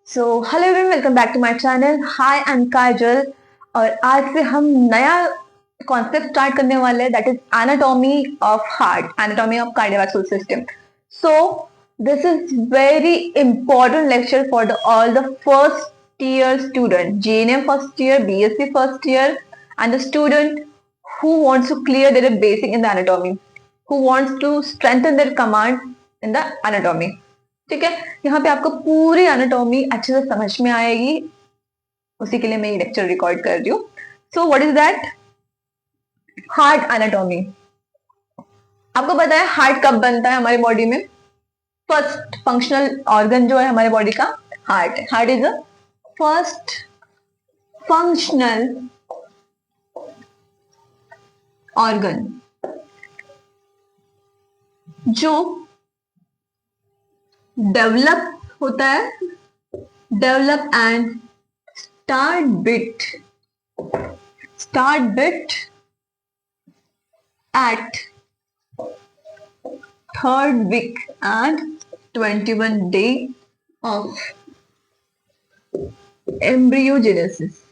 So hello everyone, welcome back to my channel. Hi, I am Kajal. और आज से हम नया कॉन्सेप्ट स्टार्ट करने वाले हैं, that is anatomy of heart, anatomy of cardiovascular system. So this is very important lecture for the all the first year student, GNM first year, BSc first year, and the student who wants to clear their basic in the anatomy, who wants to strengthen their command in the anatomy. ठीक है, यहाँ पे आपको पूरी anatomy अच्छे से समझ में आएगी, उसी के लिए मैं ये लेक्चर रिकॉर्ड कर रही हूँ। So what is that? Heart anatomy. आपको पता है हार्ट कब बनता है हमारी बॉडी में? फर्स्ट फंक्शनल ऑर्गन जो है हमारे बॉडी का हार्ट है। Heart is the first functional organ जो डेवलप होता है, develop and start beat at third week and 21 day of embryogenesis.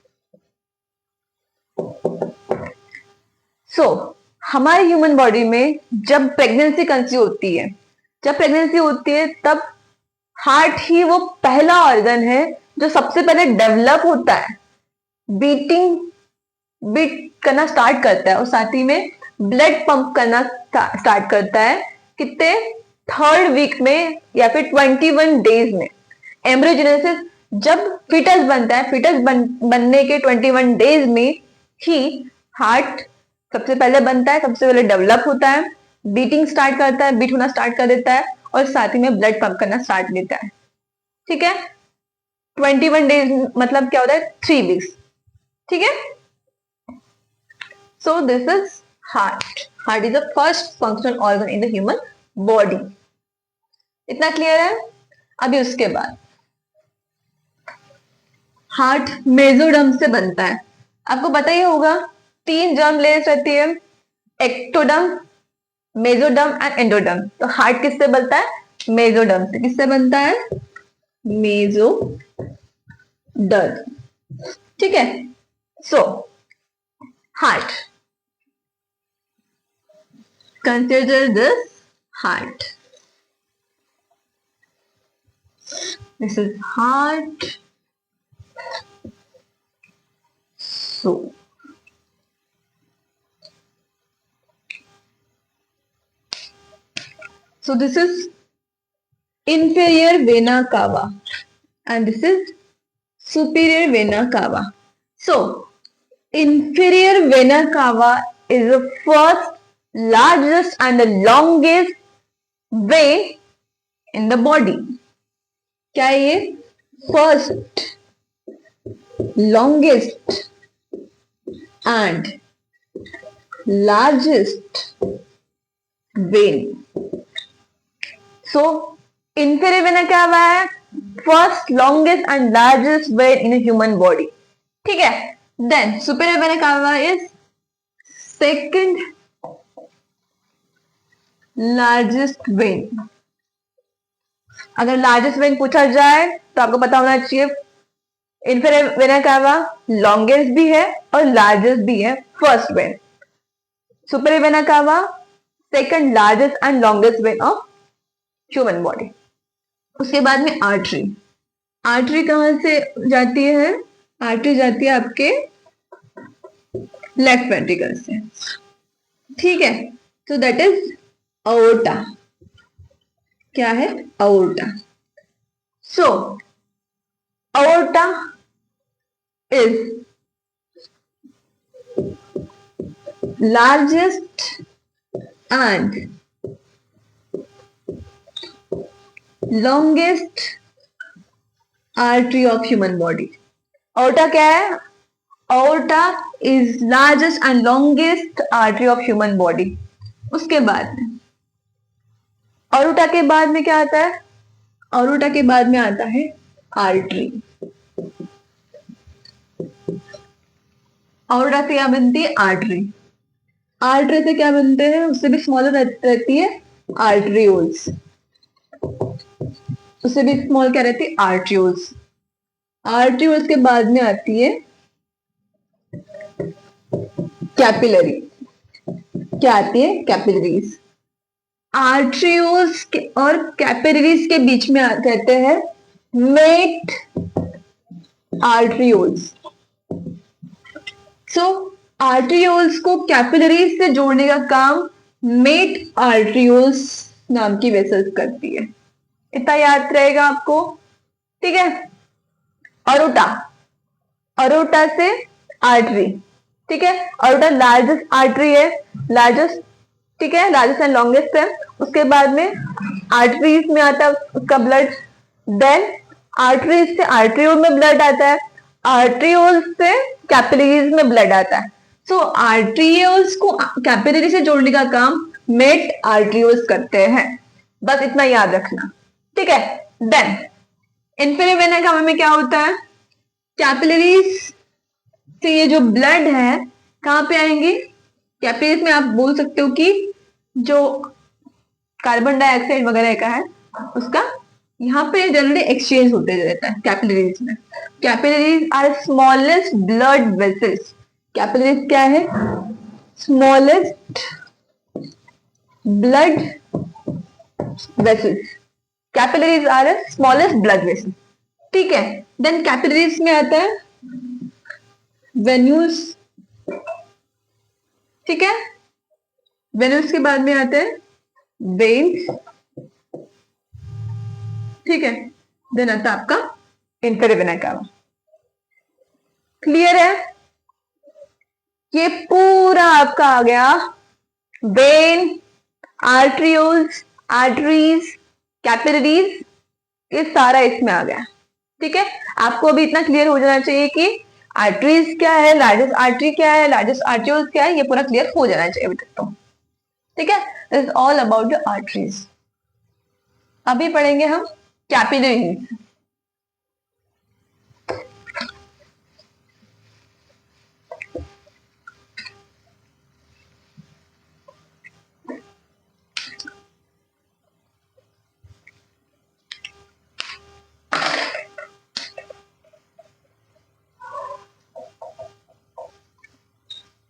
So हमारे ह्यूमन बॉडी में जब प्रेगनेंसी कंसीव होती है, तब हार्ट ही वो पहला ऑर्गन है जो सबसे पहले डेवलप होता है, बीट करना स्टार्ट करता है और साथ ही में ब्लड पंप करना स्टार्ट करता है। कितने? थर्ड वीक में या फिर 21 डेज में। एम्ब्रियोजेनेसिस जब फिटस बनता है, बनने के 21 डेज में ही हार्ट सबसे पहले बनता है, सबसे पहले डेवलप होता है, बीटिंग स्टार्ट करता है, बीट होना स्टार्ट कर देता है और साथ ही में ब्लड पंप करना स्टार्ट देता है। ठीक है, 21 डेज मतलब क्या होता है? 3 वीक्स। ठीक है, so this is heart. Heart is the first functional organ in the human body. इतना क्लियर है? अभी उसके बाद हार्ट मेसोडर्म से बनता है। आपको पता ही होगा 3 जर्म लेयर्स रहती है, एक्टोडर्म, मेसोडर्म एंड एंडोडर्म। तो हार्ट किससे बनता है? मेसोडर्म से। किससे बनता है? मेसोडर्म। ठीक है, so heart, consider this heart, this is heart. So this is inferior vena cava and this is superior vena cava. So inferior vena cava is the first, largest and the longest vein in the body. क्या है ये? First, longest and largest vein. So inferior vena cava है first, longest and largest vein in human body. ठीक है, then superior vena cava is second largest vein. अगर largest vein पूछा जाए तो आपको पता होना चाहिए इंफीरियर वेना कावा लॉन्गेस्ट भी है और लार्जेस्ट भी है, फर्स्ट वेन। सुपीरियर वेना कावा second largest and longest when of human body. उसके बाद में आर्टरी। आर्टरी कहां से जाती है? आर्टरी जाती है आपके लेफ्ट वेंट्रिकल से। ठीक है, तो दैट इज अओर्टा। क्या है? Aorta. So aorta is largest and longest artery of human body. Aorta क्या है? Aorta is largest and longest artery of human body. उसके बाद में अओर्टा के बाद में क्या आता है? अओर्टा के बाद में आता है आर्टरी। अओर्टा से क्या बनती है? आर्टरी। आर्टरी से क्या बनते हैं? उससे भी स्मॉलर रहती है आर्टरियोल्स। उससे भी स्मॉल क्या रहती है? आर्ट्रियोल्स। आर्ट्रियोल्स के बाद में आती है कैपिलरी। क्या आती है? कैपिलरीज। आर्ट्रियोल्स और कैपिलरीज के बीच में कहते हैं मेट आर्ट्रियोल्स। सो आर्ट्रियोल्स को कैपिलरीज से जोड़ने का काम मेट आर्ट्रियोल्स नाम की वेसल्स करती है। इतना याद रहेगा आपको, ठीक है। अरोटा, अरोटा से आर्टरी, ठीक है। अरोटा लार्जेस्ट आर्टरी है, लार्जेस्ट, ठीक है, लार्जेस्ट एंड लॉन्गेस्ट है। उसके बाद में आर्टरीज में आता है उसका ब्लड, देन आर्टरीज से आर्ट्रियोल में ब्लड आता है, आर्ट्रियोल से कैपिलरीज में ब्लड आता है। सो आर्ट्रियोल्स को कैपिलरी से जोड़ने का काम मेट आर्ट्रियोल्स करते हैं, बस इतना याद रखना, ठीक है। देन इंफेरियर वेना कावा में क्या होता है? कैपिलरीज से ये जो ब्लड है कहां पे आएंगे? कैपिलरीज में आप बोल सकते हो कि जो कार्बन डाइऑक्साइड वगैरह का है उसका यहाँ पे जनरली एक्सचेंज होते रहता है कैपिलरीज में। Capillaries are smallest blood vessels. Capillaries क्या है? Smallest blood vessels. Capillaries are smallest blood vessels, ठीक है। देन कैपिलरीज में आता है वेन्यूज, ठीक है। वेन्यूज के बाद में आते हैं वेन्स, ठीक है। देन आता है आपका इंफेरियर वेना कावा। क्लियर है? ये पूरा आपका आ गया वेन, आर्ट्रियोल्स, आर्टरीज, कैपिलरीज, ये सारा इसमें आ गया, ठीक है। आपको अभी इतना क्लियर हो जाना चाहिए कि आर्टरीज क्या है, लार्जेस्ट आर्टरी क्या है, लार्जेस्ट आर्ट्रियोल्स क्या है, ये पूरा क्लियर हो जाना चाहिए अभी तक तो, ठीक है। This is all about the arteries. अभी पढ़ेंगे हम capillaries.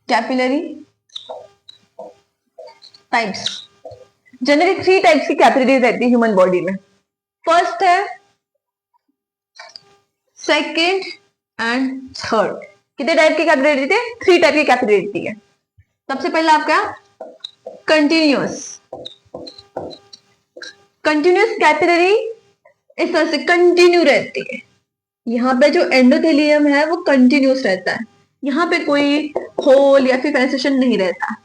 Capillary types, generally 3 types की कैपिलरीज रहती है ह्यूमन बॉडी में। फर्स्ट है, सेकेंड एंड थर्ड। कितने टाइप की कैपिलरी रहती है? 3 टाइप की कैपिलरी रहती है। सबसे पहला आपका कंटिन्यूअस। कंटिन्यूअस कैपिलरी इस तरह से कंटिन्यू रहती है। यहाँ पे जो एंडोथेलियम है वो कंटिन्यूस रहता है, यहाँ पे कोई होल या फिर फेनेस्ट्रेशन नहीं रहता।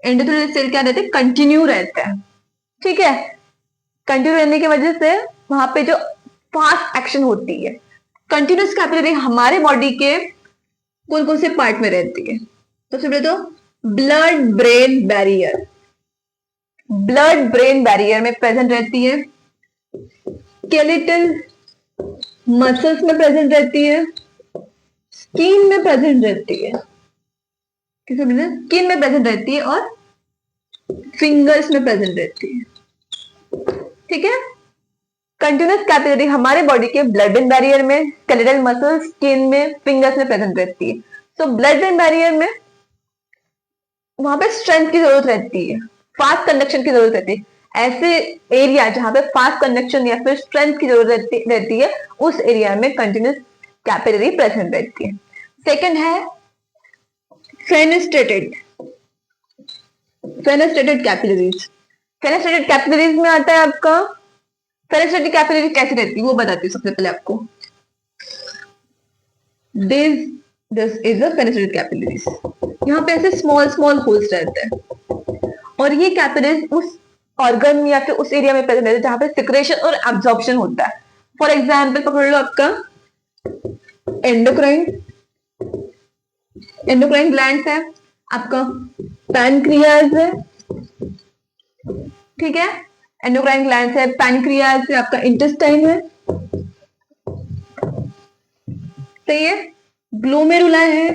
एंडोथेलियल सेल क्या रहते हैं? कंटिन्यू रहता है, ठीक है। कंटिन्यू रहने की वजह से वहां पे जो फास्ट एक्शन होती है। कंटिन्यूस कैपिलरी हमारे बॉडी के कौन कौन से पार्ट में रहती है? तो सबसे पहले तो blood brain barrier, blood brain barrier में प्रेजेंट रहती है। स्केलेटल मसल्स में प्रेजेंट रहती है, स्किन में प्रेजेंट रहती है, किसी में स्किन में प्रेजेंट रहती है और फिंगर्स में प्रेजेंट रहती है, ठीक है। कंटिन्यूस कैपिलरी हमारे बॉडी के ब्लड ब्रेन बैरियर में, स्केलेटल मसल्स, स्किन में, फिंगर्स में प्रेजेंट रहती है। सो ब्लड ब्रेन बैरियर में वहां पे स्ट्रेंथ की जरूरत रहती है, फास्ट कंडक्शन की जरूरत रहती है। ऐसे एरिया जहां पे फास्ट कंडक्शन या फिर स्ट्रेंथ की जरूरत रहती है उस एरिया में कंटिन्यूस कैपिलरी प्रेजेंट रहती है। सेकंड है fenestrated, fenestrated capillaries. Fenestrated capillaries में आता है आपका, फेनेस्ट्रेटेड कैपिलरी कैसे रहती है वो बताती हूँ सबसे पहले आपको। This is a fenestrated capillaries. यहाँ पे ऐसे स्मॉल स्मॉल होल्स रहते हैं और ये कैपिलरीज उस ऑर्गन या फिर उस एरिया में प्रेजेंट रहते हैं जहां पे सिक्रेशन और एब्जॉर्प्शन होता है। फॉर एग्जाम्पल पकड़ लो आपका एंडोक्राइन, एंडोक्राइन ग्लैंड है, आपका पैनक्रियाज है, ठीक है। एंडोक्राइन ग्लैंड है, पैनक्रियाज है, आपका इंटेस्टाइन है, सही है। ग्लोमेरुला है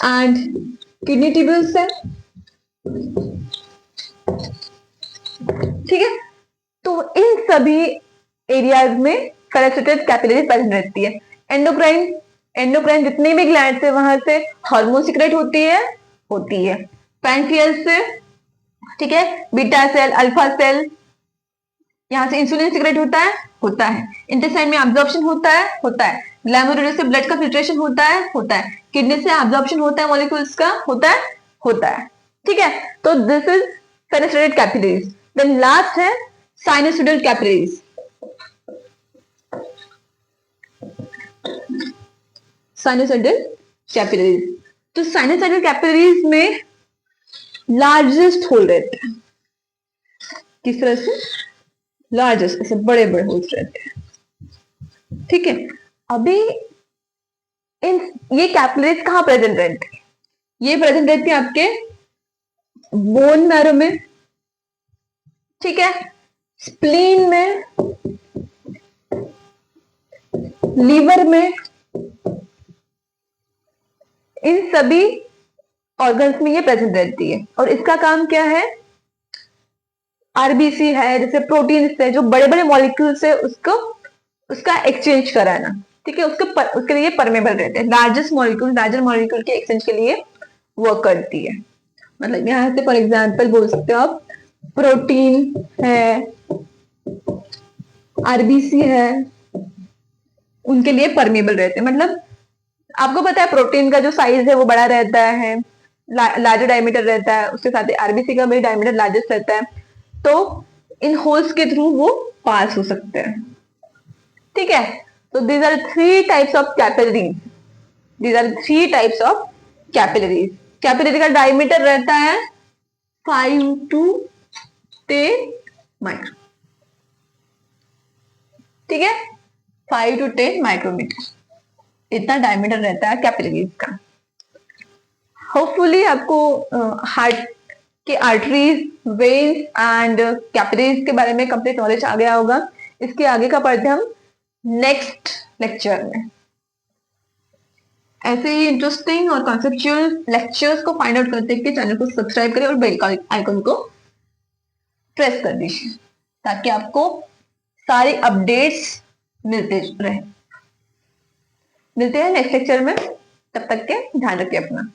एंड किडनी ट्यूब्यूल्स है, ठीक है। तो इन सभी एरियाज में फेनेस्ट्रेटेड कैपिलरी प्रेजेंट रहती है। एंडोक्राइन, एंडोक्राइन जितनी भी ग्लैंड है वहां से हार्मोन सिक्रेट होती है। पैंक्रियास से, ठीक है, बीटा सेल, अल्फा सेल, यहाँ से इंसुलिन सिक्रेट होता है। इंटेस्टाइन में एब्जॉर्प्शन होता है। ग्लैमरुलर से ब्लड का फिल्ट्रेशन होता है। किडनी से एब्जॉर्प्शन होता है मॉलिक्यूल्स का, होता है। ठीक है, तो this is fenestrated capillaries. Then last है साइनोसोइडल कैपिलरीज। साइनोसोइडल कैपिलरीज, तो साइनोसोइडल कैपिलरीज में लार्जेस्ट होल रहते हैं। किस तरह से? लार्जेस्ट, ऐसे बड़े बड़े होल्स रहते हैं। ठीक है, अभी ये कैपिलरीज कहाँ प्रेजेंट रहती है? ये प्रेजेंट रहती है आपके बोन मैरो में, ठीक है, स्प्लीन में, लीवर में, इन सभी ऑर्गन्स में ये प्रेजेंट रहती है। और इसका काम क्या है? आरबीसी है, जैसे प्रोटीन है, जो बड़े बड़े मॉलिक्यूल्स है उसका एक्सचेंज कराना। ठीक है, उसके लिए परमेबल रहते हैं। लार्जर मॉलिक्यूल के एक्सचेंज के लिए वर्क करती है। मतलब यहाँ से फॉर एग्जांपल बोल सकते हो आप, प्रोटीन है, आरबीसी है, उनके लिए परमेबल रहते हैं। मतलब आपको पता है प्रोटीन का जो साइज है वो बड़ा रहता है, लार्जर डायमीटर रहता है, उसके साथ ही आरबीसी का भी डायमीटर लार्जेस्ट रहता है, तो इन होल्स के थ्रू वो पास हो सकते हैं। ठीक है, तो these are three types of capillaries. Capillary का डायमीटर रहता है 5 to 10 माइक्रो। ठीक है, 5 to 10 माइक्रोमीटर इतना डायमीटर रहता है कैपिलरीज का। होपफुली आपको हार्ट के आर्टरीज, वेन्स एंड कैपिलरीज के बारे में कंप्लीट नॉलेज आ गया होगा। इसके आगे का पढ़ते हैं हम नेक्स्ट लेक्चर में। ऐसे ही इंटरेस्टिंग और कॉन्सेप्चुअल लेक्चर्स को फाइंड आउट करते हैं, चैनल को सब्सक्राइब करें और बेल आइकन को प्रेस कर दीजिए ताकि आपको सारी अपडेट्स मिलते रहे। मिलते हैं नेक्स्ट लेक्चर में, तब तक के ध्यान रखिए अपना।